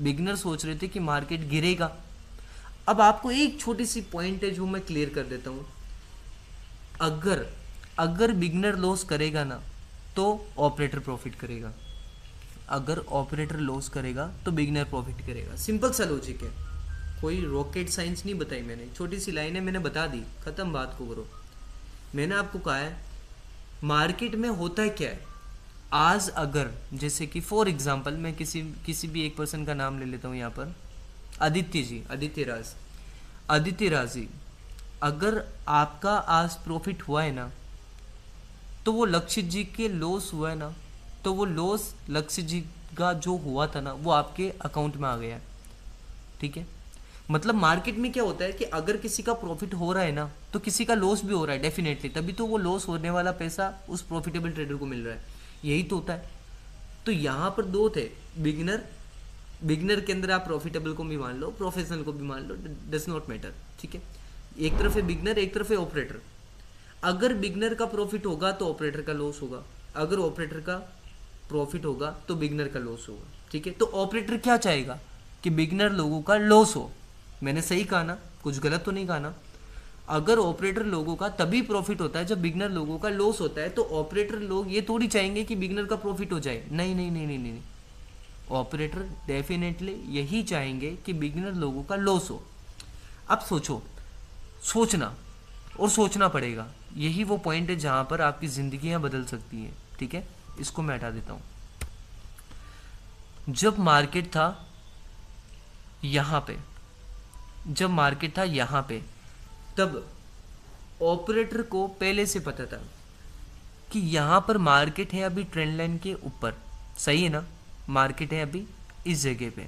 बिगनर सोच रहे थे कि मार्केट गिरेगा। अब आपको एक छोटी सी पॉइंट है जो मैं क्लियर कर देता हूँ। अगर अगर बिगनर लॉस करेगा ना तो ऑपरेटर प्रॉफिट करेगा, अगर ऑपरेटर लॉस करेगा तो बिगनर प्रॉफिट करेगा। सिंपल सा लॉजिक है, कोई रॉकेट साइंस नहीं बताई मैंने, छोटी सी लाइन है, मैंने बता दी, खत्म, बात को करो। मैंने आपको कहा है मार्केट में होता है क्या है। आज अगर जैसे कि फॉर एग्जांपल मैं किसी भी एक पर्सन का नाम ले लेता हूँ यहाँ पर, आदित्य जी, आदित्य राज जी, अगर आपका आज प्रॉफिट हुआ है ना तो वो लक्षित जी के लॉस हुआ है ना, तो वो लॉस लक्षित जी का जो हुआ था ना वो आपके अकाउंट में आ गया है, ठीक है। मतलब मार्केट में क्या होता है कि अगर किसी का प्रॉफिट हो रहा है ना तो किसी का लॉस भी हो रहा है डेफिनेटली, तभी तो वो लॉस होने वाला पैसा उस प्रॉफिटेबल ट्रेडर को मिल रहा है, यही तो होता है। तो यहाँ पर दो थे, बिगनर के अंदर आप प्रॉफिटेबल को भी मान लो, प्रोफेशनल को भी मान लो, डज नॉट मैटर, ठीक है। एक तरफ है बिगनर, एक तरफ है ऑपरेटर। अगर बिगनर का प्रॉफिट होगा तो ऑपरेटर का लॉस होगा, अगर ऑपरेटर का प्रॉफिट होगा तो बिगनर का लॉस होगा, ठीक है। तो ऑपरेटर क्या चाहेगा कि बिगनर लोगों का लॉस हो, मैंने सही कहा ना, कुछ गलत तो नहीं कहा ना। अगर ऑपरेटर लोगों का तभी प्रॉफिट होता है जब बिगनर लोगों का लॉस होता है, तो ऑपरेटर लोग ये थोड़ी चाहेंगे कि बिगनर का प्रॉफिट हो जाए, नहीं नहीं नहीं नहीं नहीं, ऑपरेटर डेफिनेटली यही चाहेंगे कि बिगनर लोगों का लॉस हो। अब सोचो, सोचना और सोचना पड़ेगा, यही वो पॉइंट है जहां पर आपकी जिंदगियां बदल सकती हैं, ठीक है। इसको मैं हटा देता हूं। जब मार्केट था यहां पे, जब मार्केट था यहां पे, तब ऑपरेटर को पहले से पता था कि यहां पर मार्केट है अभी ट्रेंड लाइन के ऊपर, सही है ना, मार्केट है अभी इस जगह पे,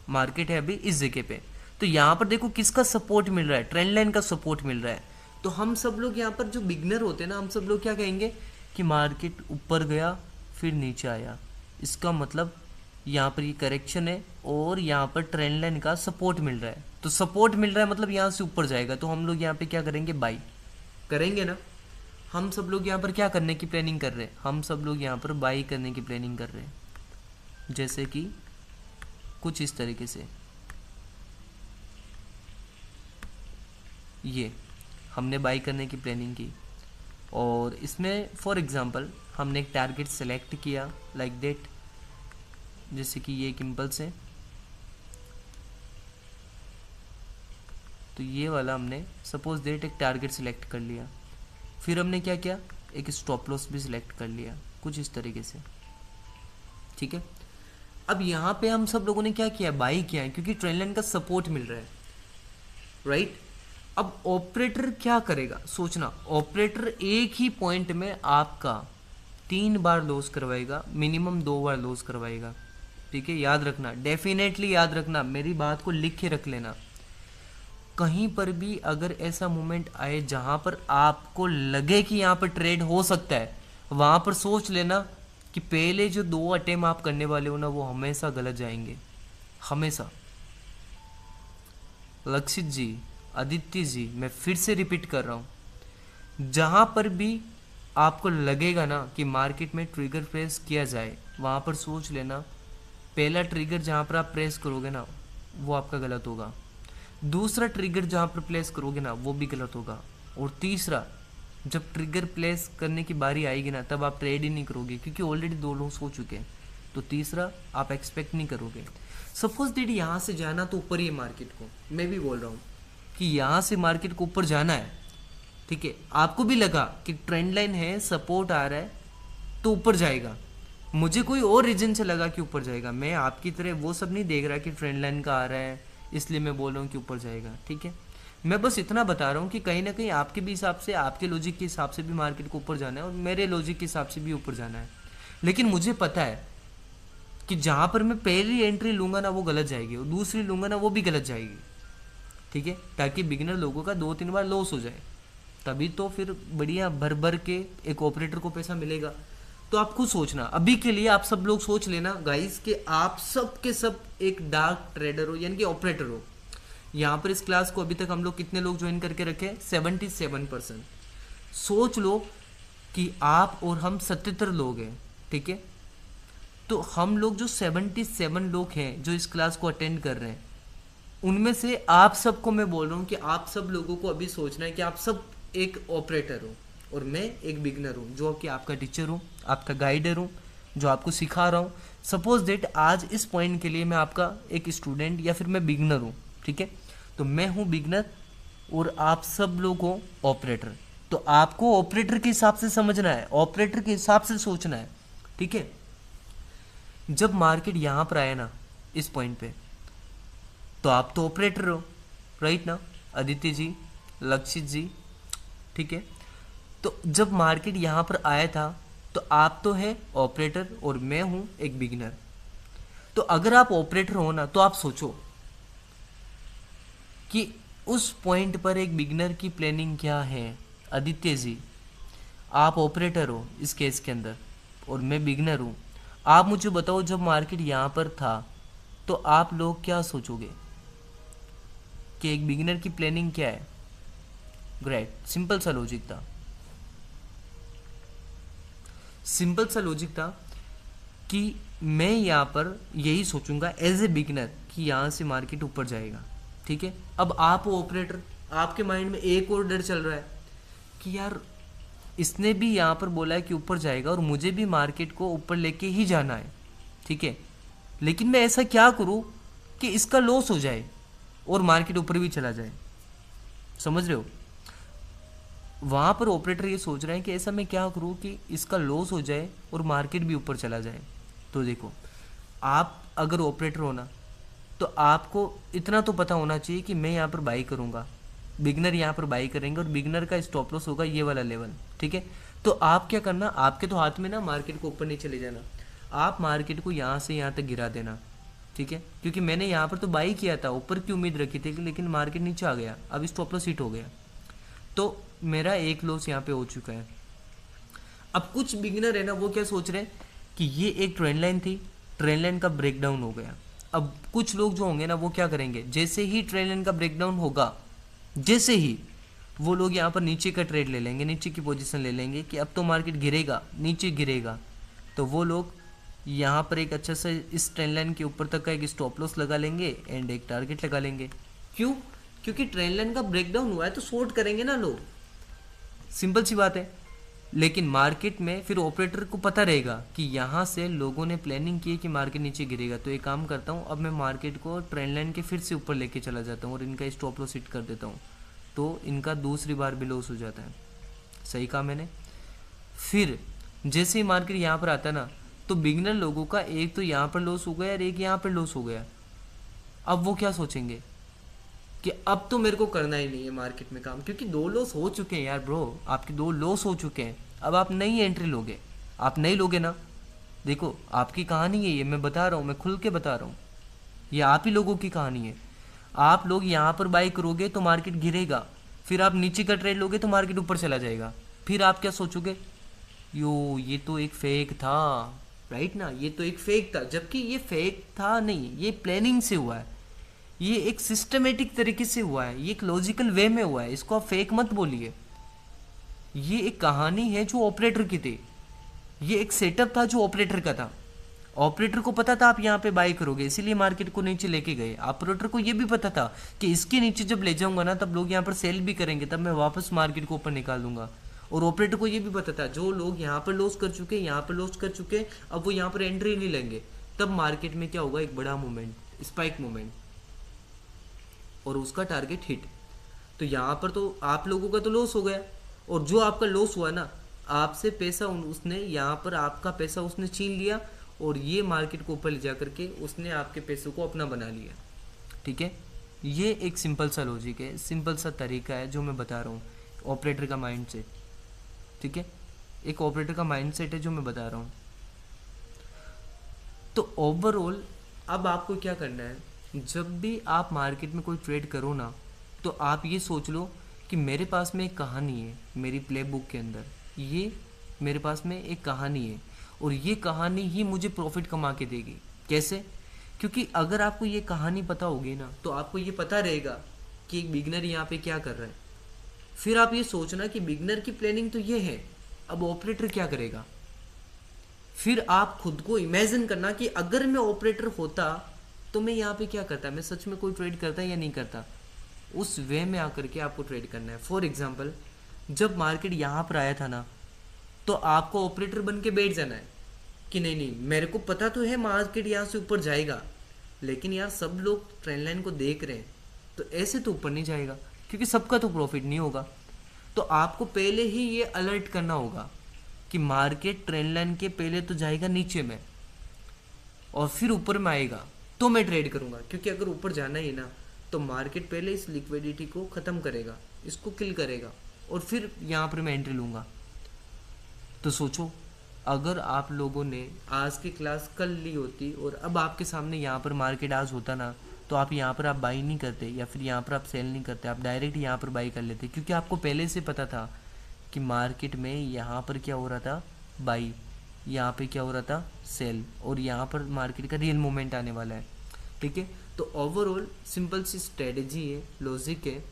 मार्केट है अभी इस जगह पे। तो यहां पर देखो किसका सपोर्ट मिल रहा है, ट्रेंड लाइन का सपोर्ट मिल रहा है। तो हम सब लोग यहाँ पर जो बिगनर होते हैं ना, हम सब लोग क्या कहेंगे कि मार्केट ऊपर गया फिर नीचे आया, इसका मतलब यहाँ पर ये करेक्शन है और यहाँ पर ट्रेंड लाइन का सपोर्ट मिल रहा है। तो सपोर्ट मिल रहा है मतलब यहाँ से ऊपर जाएगा, तो हम लोग यहाँ पे क्या करेंगे, बाई करेंगे ना। हम सब लोग यहाँ पर क्या करने की प्लानिंग कर रहे हैं, हम सब लोग यहाँ पर बाई करने की प्लानिंग कर रहे हैं, जैसे कि कुछ इस तरीके से, ये हमने बाई करने की प्लानिंग की और इसमें फॉर एग्जांपल हमने एक टारगेट सेलेक्ट किया लाइक दैट, जैसे कि ये एक इम्पल्स है, तो ये वाला हमने सपोज दैट एक टारगेट सिलेक्ट कर लिया, फिर हमने क्या किया, एक स्टॉप लॉस भी सिलेक्ट कर लिया, कुछ इस तरीके से, ठीक है। अब यहाँ पे हम सब लोगों ने क्या किया, बाई किया है, क्योंकि ट्रेंड लाइन का सपोर्ट मिल रहा है, राइट। अब ऑपरेटर क्या करेगा, सोचना, ऑपरेटर एक ही पॉइंट में आपका 3 बार लॉस करवाएगा, मिनिमम 2 बार लॉस करवाएगा, ठीक है। याद रखना, डेफिनेटली याद रखना, मेरी बात को लिख के रख लेना। कहीं पर भी अगर ऐसा मोमेंट आए जहां पर आपको लगे कि यहाँ पर ट्रेड हो सकता है, वहां पर सोच लेना कि पहले जो 2 अटेम्प्ट आप करने वाले हो ना वो हमेशा गलत जाएंगे, हमेशा। लक्षित जी, आदित्य जी, मैं फिर से रिपीट कर रहा हूँ, जहां पर भी आपको लगेगा ना कि मार्केट में ट्रिगर प्रेस किया जाए, वहां पर सोच लेना पहला ट्रिगर जहां पर आप प्रेस करोगे ना वो आपका गलत होगा, दूसरा ट्रिगर जहां पर प्लेस करोगे ना वो भी गलत होगा, और तीसरा जब ट्रिगर प्लेस करने की बारी आएगी ना तब आप ट्रेड ही नहीं करोगे, क्योंकि ऑलरेडी 2 लॉस हो चुके हैं, तो तीसरा आप एक्सपेक्ट नहीं करोगे। सपोज दैट यहाँ से जाना तो ऊपर ही है मार्केट को, मैं भी बोल रहा हूँ कि यहाँ से मार्केट को ऊपर जाना है, ठीक है। आपको भी लगा कि ट्रेंड लाइन है, सपोर्ट आ रहा है तो ऊपर जाएगा, मुझे कोई और रीजन से लगा कि ऊपर जाएगा, मैं आपकी तरह वो सब नहीं देख रहा कि ट्रेंड लाइन का आ रहा है इसलिए मैं बोल रहा हूँ कि ऊपर जाएगा, ठीक है। मैं बस इतना बता रहा हूँ कि कहीं ना कहीं आपके भी हिसाब से, आपके लॉजिक के हिसाब से भी मार्केट को ऊपर जाना है और मेरे लॉजिक के हिसाब से भी ऊपर जाना है, लेकिन मुझे पता है कि जहाँ पर मैं पहली एंट्री लूँगा ना वो गलत जाएगी और दूसरी लूँगा ना वो भी गलत जाएगी, ठीक है, ताकि बिगिनर लोगों का 2-3 बार लॉस हो जाए, तभी तो फिर बढ़िया भर भर के एक ऑपरेटर को पैसा मिलेगा। तो आप खुद सोचना, अभी के लिए आप सब लोग सोच लेना गाइस कि आप सब के सब एक डार्क ट्रेडर हो, यानी कि ऑपरेटर हो। यहाँ पर इस क्लास को अभी तक हम लोग कितने लोग ज्वाइन करके रखे, 77%। सोच लो कि आप और हम 77 लोग हैं, ठीक है। तो हम लोग जो 77 लोग हैं जो इस क्लास को अटेंड कर रहे हैं, उनमें से आप सबको मैं बोल रहा हूँ कि आप सब लोगों को अभी सोचना है कि आप सब एक ऑपरेटर हो, और मैं एक बिगनर हूँ जो कि आपका टीचर हूँ, आपका गाइडर हूँ, जो आपको सिखा रहा हूँ। सपोज दैट आज इस पॉइंट के लिए मैं आपका एक स्टूडेंट या फिर मैं बिगनर हूँ, ठीक है। तो मैं हूँ बिगनर और आप सब लोग हो ऑपरेटर। तो आपको ऑपरेटर के हिसाब से समझना है, ऑपरेटर के हिसाब से सोचना है, ठीक है। जब मार्केट यहाँ पर आया ना इस पॉइंट पे, तो आप तो ऑपरेटर हो, राइट ना, आदित्य जी, लक्षित जी, ठीक है। तो जब मार्केट यहाँ पर आया था तो आप तो है ऑपरेटर और मैं हूँ एक बिगिनर। तो अगर आप ऑपरेटर हो ना तो आप सोचो कि उस पॉइंट पर एक बिगिनर की प्लानिंग क्या है। आदित्य जी, आप ऑपरेटर हो इस केस के अंदर और मैं बिगिनर हूँ। आप मुझे बताओ जब मार्केट यहाँ पर था तो आप लोग क्या सोचोगे कि एक बिगिनर की प्लानिंग क्या है। ग्रेट, सिंपल सा लॉजिक था, सिंपल सा लॉजिक था कि मैं यहाँ पर यही सोचूंगा एज ए बिगिनर कि यहाँ से मार्केट ऊपर जाएगा, ठीक है। अब आप ऑपरेटर, आपके माइंड में एक और डर चल रहा है कि यार इसने भी यहाँ पर बोला है कि ऊपर जाएगा और मुझे भी मार्केट को ऊपर लेके ही जाना है, ठीक है। लेकिन मैं ऐसा क्या करूँ कि इसका लॉस हो जाए और मार्केट ऊपर भी चला जाए, समझ रहे हो। वहाँ पर ऑपरेटर ये सोच रहे हैं कि ऐसा मैं क्या करूँ कि इसका लॉस हो जाए और मार्केट भी ऊपर चला जाए। तो देखो, आप अगर ऑपरेटर हो ना तो आपको इतना तो पता होना चाहिए कि मैं यहाँ पर बाई करूँगा, बिगनर यहाँ पर बाई करेंगे और बिगनर का स्टॉप लॉस होगा ये वाला लेवल, ठीक है। तो आप क्या करना, आपके तो हाथ में ना मार्केट को ऊपर नहीं चले जाना, आप मार्केट को यहाँ से यहाँ तक गिरा देना, ठीक है। क्योंकि मैंने यहाँ पर तो बाई किया था, ऊपर की उम्मीद रखी थी, लेकिन मार्केट नीचे आ गया, अब स्टॉप लॉस हिट हो गया, तो मेरा एक लॉस यहाँ पे हो चुका है। अब कुछ बिगिनर है ना वो क्या सोच रहे हैं कि ये एक ट्रेंड लाइन थी, ट्रेंड लाइन का ब्रेकडाउन हो गया। अब कुछ लोग जो होंगे ना वो क्या करेंगे, जैसे ही ट्रेंड लाइन का ब्रेकडाउन होगा, जैसे ही वो लोग यहाँ पर नीचे का ट्रेड ले लेंगे, नीचे की पोजीशन ले लेंगे कि अब तो मार्केट गिरेगा, नीचे गिरेगा, तो वो लोग यहाँ पर एक अच्छा सा इस ट्रेंड लाइन के ऊपर तक का एक स्टॉप लॉस लगा लेंगे एंड एक टारगेट लगा लेंगे। क्यों? क्योंकि ट्रेंड लाइन का ब्रेकडाउन हुआ है तो शॉर्ट करेंगे ना लोग, सिंपल सी बात है। लेकिन मार्केट में फिर ऑपरेटर को पता रहेगा कि यहाँ से लोगों ने प्लानिंग की है कि मार्केट नीचे गिरेगा, तो एक काम करता हूँ, अब मैं मार्केट को ट्रेंड लाइन के फिर से ऊपर लेके चला जाता हूँ और इनका स्टॉप लॉस हिट कर देता हूँ, तो इनका दूसरी बार भी लॉस हो जाता है। सही कहा मैंने। फिर जैसे ही मार्केट यहाँ पर आता है ना तो बिगिनर लोगों का एक तो यहाँ पर लॉस हो गया और एक यहाँ पर लॉस हो गया। अब वो क्या सोचेंगे कि अब तो मेरे को करना ही नहीं है मार्केट में काम, क्योंकि दो लॉस हो चुके हैं यार ब्रो, आपके दो लॉस हो चुके हैं। अब आप नई एंट्री लोगे, आप नहीं लोगे ना। देखो आपकी कहानी है ये, मैं बता रहा हूँ, मैं खुल के बता रहा हूँ, ये आप ही लोगों की कहानी है। आप लोग यहाँ पर बाई करोगे तो मार्केट गिरेगा, फिर आप नीचे का ट्रेड लोगे तो मार्केट ऊपर चला जाएगा, फिर आप क्या सोचोगे, यो ये तो एक फेक था, राइट ना, ये तो एक फेक था। जबकि ये फेक था नहीं, ये प्लानिंग से हुआ है, ये एक सिस्टमेटिक तरीके से हुआ है, ये एक लॉजिकल वे में हुआ है, इसको आप फेक मत बोलिए। ये एक कहानी है जो ऑपरेटर की थी, ये एक सेटअप था जो ऑपरेटर का था। ऑपरेटर को पता था आप यहाँ पे बाई करोगे, इसीलिए मार्केट को नीचे लेके गए। ऑपरेटर को ये भी पता था कि इसके नीचे जब ले जाऊंगा ना तब लोग यहाँ पर सेल भी करेंगे, तब मैं वापस मार्केट को ऊपर निकाल दूंगा। और ऑपरेटर को ये भी पता था जो लोग यहाँ पर लॉस कर चुके, यहाँ पर लॉस कर चुके, अब वो यहाँ पर एंट्री नहीं लेंगे, तब मार्केट में क्या होगा, एक बड़ा मूवमेंट, स्पाइक मूवमेंट, और उसका टारगेट हिट। तो यहाँ पर तो आप लोगों का तो लॉस हो गया, और जो आपका लॉस हुआ ना, आपसे पैसा उसने यहाँ पर आपका पैसा उसने छीन लिया और ये मार्केट को ऊपर ले जा करके उसने आपके पैसों को अपना बना लिया, ठीक है। ये एक सिंपल सा लॉजिक है, सिंपल सा तरीका है जो मैं बता रहा हूँ, ऑपरेटर का माइंड सेट, ठीक है। एक ऑपरेटर का माइंड सेट है जो मैं बता रहा हूँ। तो ओवरऑल अब आपको क्या करना है, जब भी आप मार्केट में कोई ट्रेड करो ना तो आप ये सोच लो कि मेरे पास में एक कहानी है, मेरी प्ले बुक के अंदर ये मेरे पास में एक कहानी है और ये कहानी ही मुझे प्रॉफिट कमा के देगी। कैसे? क्योंकि अगर आपको ये कहानी पता होगी ना तो आपको ये पता रहेगा कि एक बिगनर यहाँ पे क्या कर रहा है। फिर आप ये सोचना कि बिगनर की प्लानिंग तो ये है, अब ऑपरेटर क्या करेगा। फिर आप खुद को इमेजिन करना कि अगर मैं ऑपरेटर होता तो मैं यहाँ पे क्या करता, मैं सच में कोई ट्रेड करता या नहीं करता। उस वे में आकर के आपको ट्रेड करना है। फॉर एग्जाम्पल जब मार्केट यहाँ पर आया था ना, तो आपको ऑपरेटर बन के बैठ जाना है कि नहीं नहीं, मेरे को पता तो है मार्केट यहाँ से ऊपर जाएगा, लेकिन यार सब लोग ट्रेंड लाइन को देख रहे हैं, तो ऐसे तो ऊपर नहीं जाएगा, क्योंकि सबका तो प्रॉफिट नहीं होगा। तो आपको पहले ही ये अलर्ट करना होगा कि मार्केट ट्रेंड लाइन के पहले तो जाएगा नीचे में और फिर ऊपर में आएगा, तो मैं ट्रेड करूंगा। क्योंकि अगर ऊपर जाना ही ना, तो मार्केट पहले इस लिक्विडिटी को ख़त्म करेगा, इसको किल करेगा, और फिर यहाँ पर मैं एंट्री लूँगा। तो सोचो, अगर आप लोगों ने आज की क्लास कल ली होती और अब आपके सामने यहाँ पर मार्केट आज होता ना, तो आप यहाँ पर आप बाई नहीं करते, या फिर यहाँ पर आप सेल नहीं करते, आप डायरेक्ट यहाँ पर बाई कर लेते, क्योंकि आपको पहले से पता था कि मार्केट में यहाँ पर क्या हो रहा था, बाई, यहाँ पे क्या हो रहा था, सेल, और यहाँ पर मार्केट का रियल मूवमेंट आने वाला है। ठीक है, तो ओवरऑल सिंपल सी स्ट्रेटजी है, लॉजिक है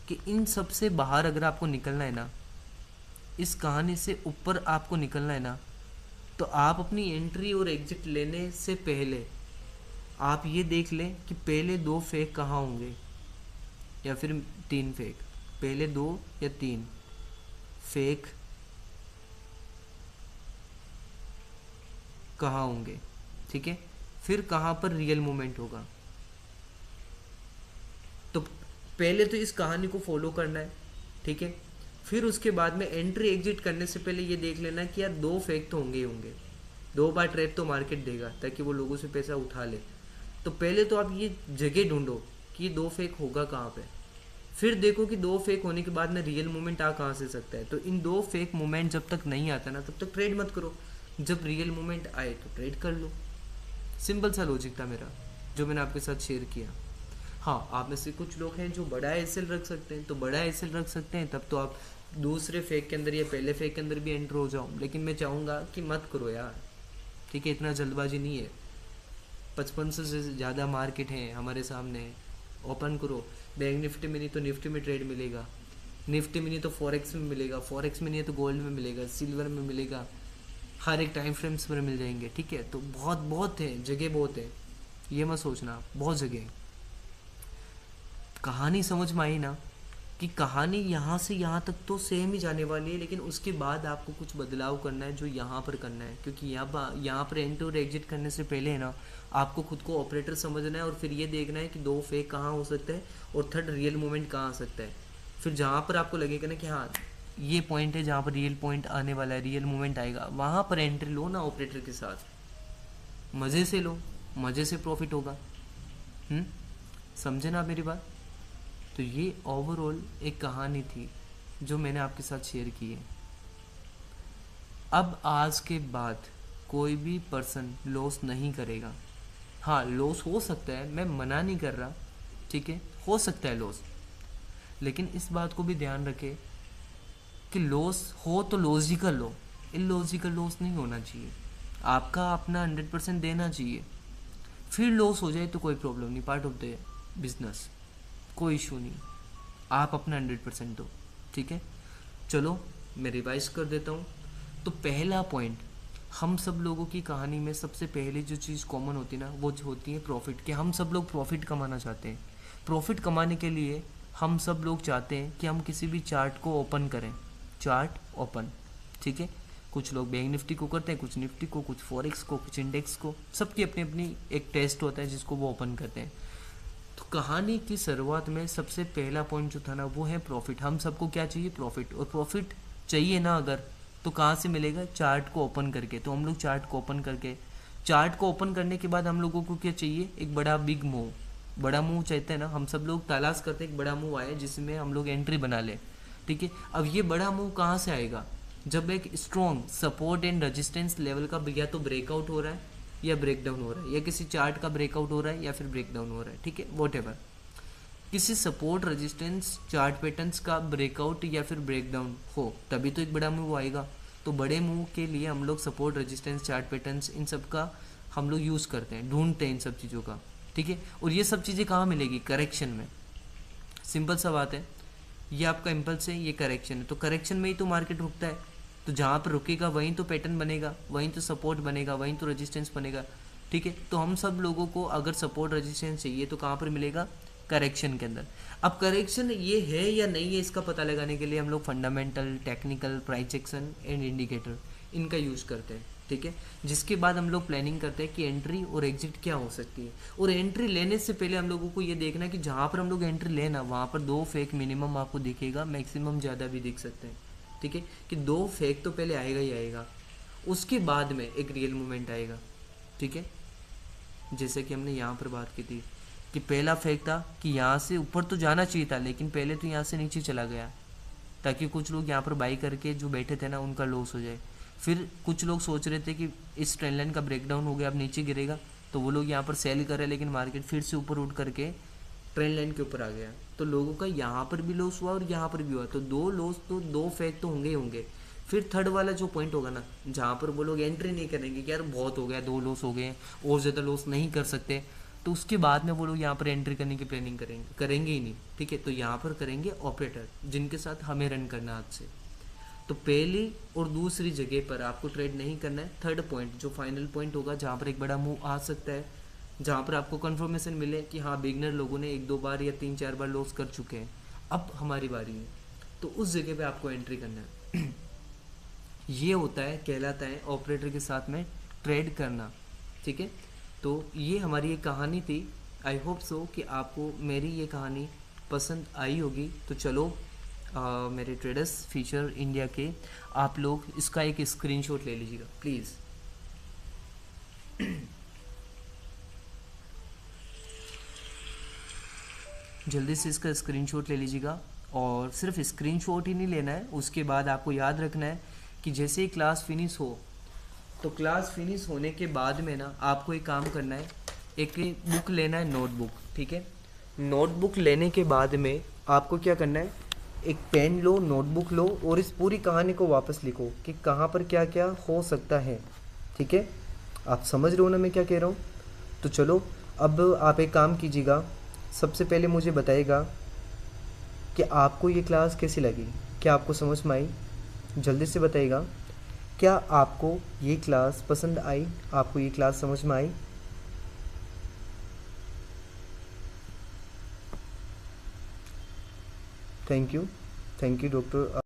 कि इन सब से बाहर अगर आपको निकलना है ना, इस कहानी से ऊपर आपको निकलना है ना, तो आप अपनी एंट्री और एग्जिट लेने से पहले आप ये देख लें कि पहले 2 फेक कहाँ होंगे, या फिर 3 फेक, पहले 2 या 3 फेक कहाँ होंगे। ठीक है, फिर कहाँ पर रियल मूवमेंट होगा। तो पहले तो इस कहानी को फॉलो करना है। ठीक है, फिर उसके बाद में एंट्री एग्जिट करने से पहले ये देख लेना कि यार 2 फेक तो होंगे ही होंगे, 2 बार ट्रेड तो मार्केट देगा ताकि वो लोगों से पैसा उठा ले। तो पहले तो आप ये जगह ढूंढो कि 2 फेक होगा कहाँ पे, फिर देखो कि 2 फेक होने के बाद में रियल मूवमेंट आ कहाँ से सकता है। तो इन 2 फेक मूवमेंट जब तक नहीं आता ना, तब तक ट्रेड मत करो, जब रियल मूवमेंट आए तो ट्रेड कर लो। सिंपल सा लॉजिक था मेरा, जो मैंने आपके साथ शेयर किया। हाँ, आप में से कुछ लोग हैं जो बड़ा एसएल रख सकते हैं, तो बड़ा एसएल रख सकते हैं, तब तो आप दूसरे फेक के अंदर या पहले फेक के अंदर भी एंटर हो जाओ, लेकिन मैं चाहूँगा कि मत करो यार। ठीक है, इतना जल्दबाजी नहीं है, 5500 से ज़्यादा मार्केट है हमारे सामने, ओपन करो। बैंक निफ्टी में नहीं तो निफ्टी में ट्रेड मिलेगा, निफ्टी में नहीं तो फॉरेक्स में मिलेगा, फॉरेक्स में नहीं तो गोल्ड में मिलेगा, सिल्वर में मिलेगा, हर एक टाइम फ्रेम्स पर मिल जाएंगे। ठीक है, तो बहुत बहुत है, जगह बहुत है, ये मत सोचना, बहुत जगह है। कहानी समझ में आई ना, कि कहानी यहाँ से यहाँ तक तो सेम ही जाने वाली है, लेकिन उसके बाद आपको कुछ बदलाव करना है जो यहाँ पर करना है, क्योंकि यहाँ पर एंटर और एग्जिट करने से पहले है ना, आपको खुद को ऑपरेटर समझना है, और फिर ये देखना है कि 2 फेक कहाँ हो सकता है और थर्ड रियल मूवमेंट कहाँ आ सकता है। फिर जहाँ पर आपको लगेगा ना कि हाँ ये पॉइंट है जहाँ पर रियल पॉइंट आने वाला है, रियल मूवमेंट आएगा, वहाँ पर एंट्री लो ना ऑपरेटर के साथ, मज़े से लो, मज़े से प्रॉफिट होगा। समझे ना आप मेरी बात। तो ये ओवरऑल एक कहानी थी जो मैंने आपके साथ शेयर की है। अब आज के बाद कोई भी पर्सन लॉस नहीं करेगा। हाँ, लॉस हो सकता है, मैं मना नहीं कर रहा, ठीक है, हो सकता है लॉस, लेकिन इस बात को भी ध्यान रखें कि लॉस हो तो लॉजिकल लो, इलॉजिकल लॉस नहीं होना चाहिए, आपका अपना 100% देना चाहिए। फिर लॉस हो जाए तो कोई प्रॉब्लम नहीं, पार्ट ऑफ द बिजनेस, कोई इशू नहीं, आप अपना 100% दो। ठीक है, चलो मैं रिवाइज कर देता हूँ। तो पहला पॉइंट, हम सब लोगों की कहानी में सबसे पहले जो चीज़ कॉमन होती है ना, वो होती है प्रॉफिट, कि हम सब लोग प्रॉफिट कमाना चाहते हैं। प्रॉफिट कमाने के लिए हम सब लोग चाहते हैं कि हम किसी भी चार्ट को ओपन करें, चार्ट ओपन। ठीक है, कुछ लोग बैंक निफ्टी को करते हैं, कुछ निफ्टी को, कुछ फॉरेक्स को, कुछ इंडेक्स को, सबकी अपनी अपनी एक टेस्ट होता है जिसको वो ओपन करते हैं। तो कहानी की शुरुआत में सबसे पहला पॉइंट जो था ना, वो है प्रॉफिट। हम सबको क्या चाहिए, प्रॉफिट, और प्रॉफिट चाहिए ना अगर, तो कहाँ से मिलेगा, चार्ट को ओपन करके। तो हम लोग चार्ट को ओपन करके, चार्ट को ओपन करने के बाद हम लोगों को क्या चाहिए, एक बड़ा बिग मूव, बड़ा मूव चाहते हैं ना, हम सब लोग तलाश करते हैं एक बड़ा मूव आए जिसमें हम लोग एंट्री बना लें। ठीक है, अब ये बड़ा मूव कहाँ से आएगा, जब एक strong support and resistance level का या तो ब्रेकआउट हो रहा है या ब्रेकडाउन हो रहा है, या किसी चार्ट का ब्रेकआउट हो रहा है या फिर ब्रेकडाउन हो रहा है। ठीक है, वॉटएवर, किसी सपोर्ट रेजिस्टेंस चार्ट पैटर्न्स का ब्रेकआउट या फिर ब्रेकडाउन हो, तभी तो एक बड़ा मूव आएगा। तो बड़े मूव के लिए हम लोग support resistance chart patterns in सब का हम लोग यूज़ करते हैं, ढूंढते हैं इन सब चीज़ों का। ठीक है, और ये सब चीज़ें कहाँ मिलेगी, करेक्शन में। सिंपल सा बात है, ये आपका इम्पल्स है, ये करेक्शन है, तो करेक्शन में ही तो मार्केट रुकता है। तो जहाँ पर रुकेगा वहीं तो पैटर्न बनेगा, वहीं तो सपोर्ट बनेगा, वहीं तो रेजिस्टेंस बनेगा। ठीक है, तो हम सब लोगों को अगर सपोर्ट रेजिस्टेंस चाहिए तो कहाँ पर मिलेगा, करेक्शन के अंदर। अब करेक्शन ये है या नहीं है इसका पता लगाने के लिए हम लोग fundamental, technical, price action and indicator इनका यूज़ करते हैं, ठीक है। जिसके बाद हम लोग प्लानिंग करते हैं कि एंट्री और एग्जिट क्या हो सकती है। और एंट्री लेने से पहले हम लोगों को ये देखना है कि जहाँ पर हम लोग एंट्री लेना वहाँ पर 2 फेक मिनिमम आपको दिखेगा, मैक्सिमम ज़्यादा भी दिख सकते हैं, ठीक है। कि 2 फेक तो पहले आएगा ही आएगा, उसके बाद में एक रियल मूवमेंट आएगा, ठीक है। जैसे कि हमने यहाँ पर बात की थी कि पहला फेक था कि यहाँ से ऊपर तो जाना चाहिए था, लेकिन पहले तो यहाँ से नीचे चला गया, ताकि कुछ लोग यहाँ पर बाई करके जो बैठे थे ना उनका लॉस हो जाए। फिर कुछ लोग सोच रहे थे कि इस ट्रेंड लाइन का ब्रेकडाउन हो गया, अब नीचे गिरेगा, तो वो लोग यहाँ पर सेल कर रहे हैं, लेकिन मार्केट फिर से ऊपर उठ करके ट्रेंड लाइन के ऊपर आ गया, तो लोगों का यहाँ पर भी लॉस हुआ और यहाँ पर भी हुआ। तो 2 लॉस तो 2 फेक तो होंगे ही होंगे। फिर थर्ड वाला जो पॉइंट होगा ना, जहाँ पर वो लोग एंट्री नहीं करेंगे कि यार बहुत हो गया, 2 लॉस हो गए, और ज़्यादा लॉस नहीं कर सकते, तो उसके बाद में वो लोग यहाँ पर एंट्री करने की प्लानिंग करेंगे ही नहीं, ठीक है। तो यहाँ पर करेंगे ऑपरेटर जिनके साथ हमें रन करना आज से। तो पहली और दूसरी जगह पर आपको ट्रेड नहीं करना है। थर्ड पॉइंट जो फाइनल पॉइंट होगा, जहाँ पर एक बड़ा मूव आ सकता है, जहाँ पर आपको कंफर्मेशन मिले कि हाँ बिगनर लोगों ने 1-2 बार या 3-4 बार लॉस कर चुके हैं, अब हमारी बारी है, तो उस जगह पे आपको एंट्री करना है। ये होता है, कहलाता है ऑपरेटर के साथ में ट्रेड करना, ठीक है। तो ये हमारी एक कहानी थी। आई होप सो कि आपको मेरी ये कहानी पसंद आई होगी। तो चलो मेरे ट्रेडर्स फीचर इंडिया के आप लोग इसका एक स्क्रीनशॉट ले लीजिएगा प्लीज़। जल्दी से इसका स्क्रीनशॉट ले लीजिएगा, और सिर्फ स्क्रीनशॉट ही नहीं लेना है, उसके बाद आपको याद रखना है कि जैसे ही क्लास फिनिश हो, तो क्लास फिनिश होने के बाद में ना आपको एक काम करना है, एक बुक लेना है, नोटबुक, ठीक है। नोटबुक लेने के बाद में आपको क्या करना है, एक पेन लो, नोटबुक लो, और इस पूरी कहानी को वापस लिखो कि कहाँ पर क्या क्या हो सकता है, ठीक है। आप समझ रहे हो ना मैं क्या कह रहा हूँ। तो चलो अब आप एक काम कीजिएगा, सबसे पहले मुझे बताइएगा कि आपको ये क्लास कैसी लगी, क्या आपको समझ में आई, जल्दी से बताइएगा। क्या आपको ये क्लास पसंद आई, आपको ये क्लास समझ में आई? Thank you doctor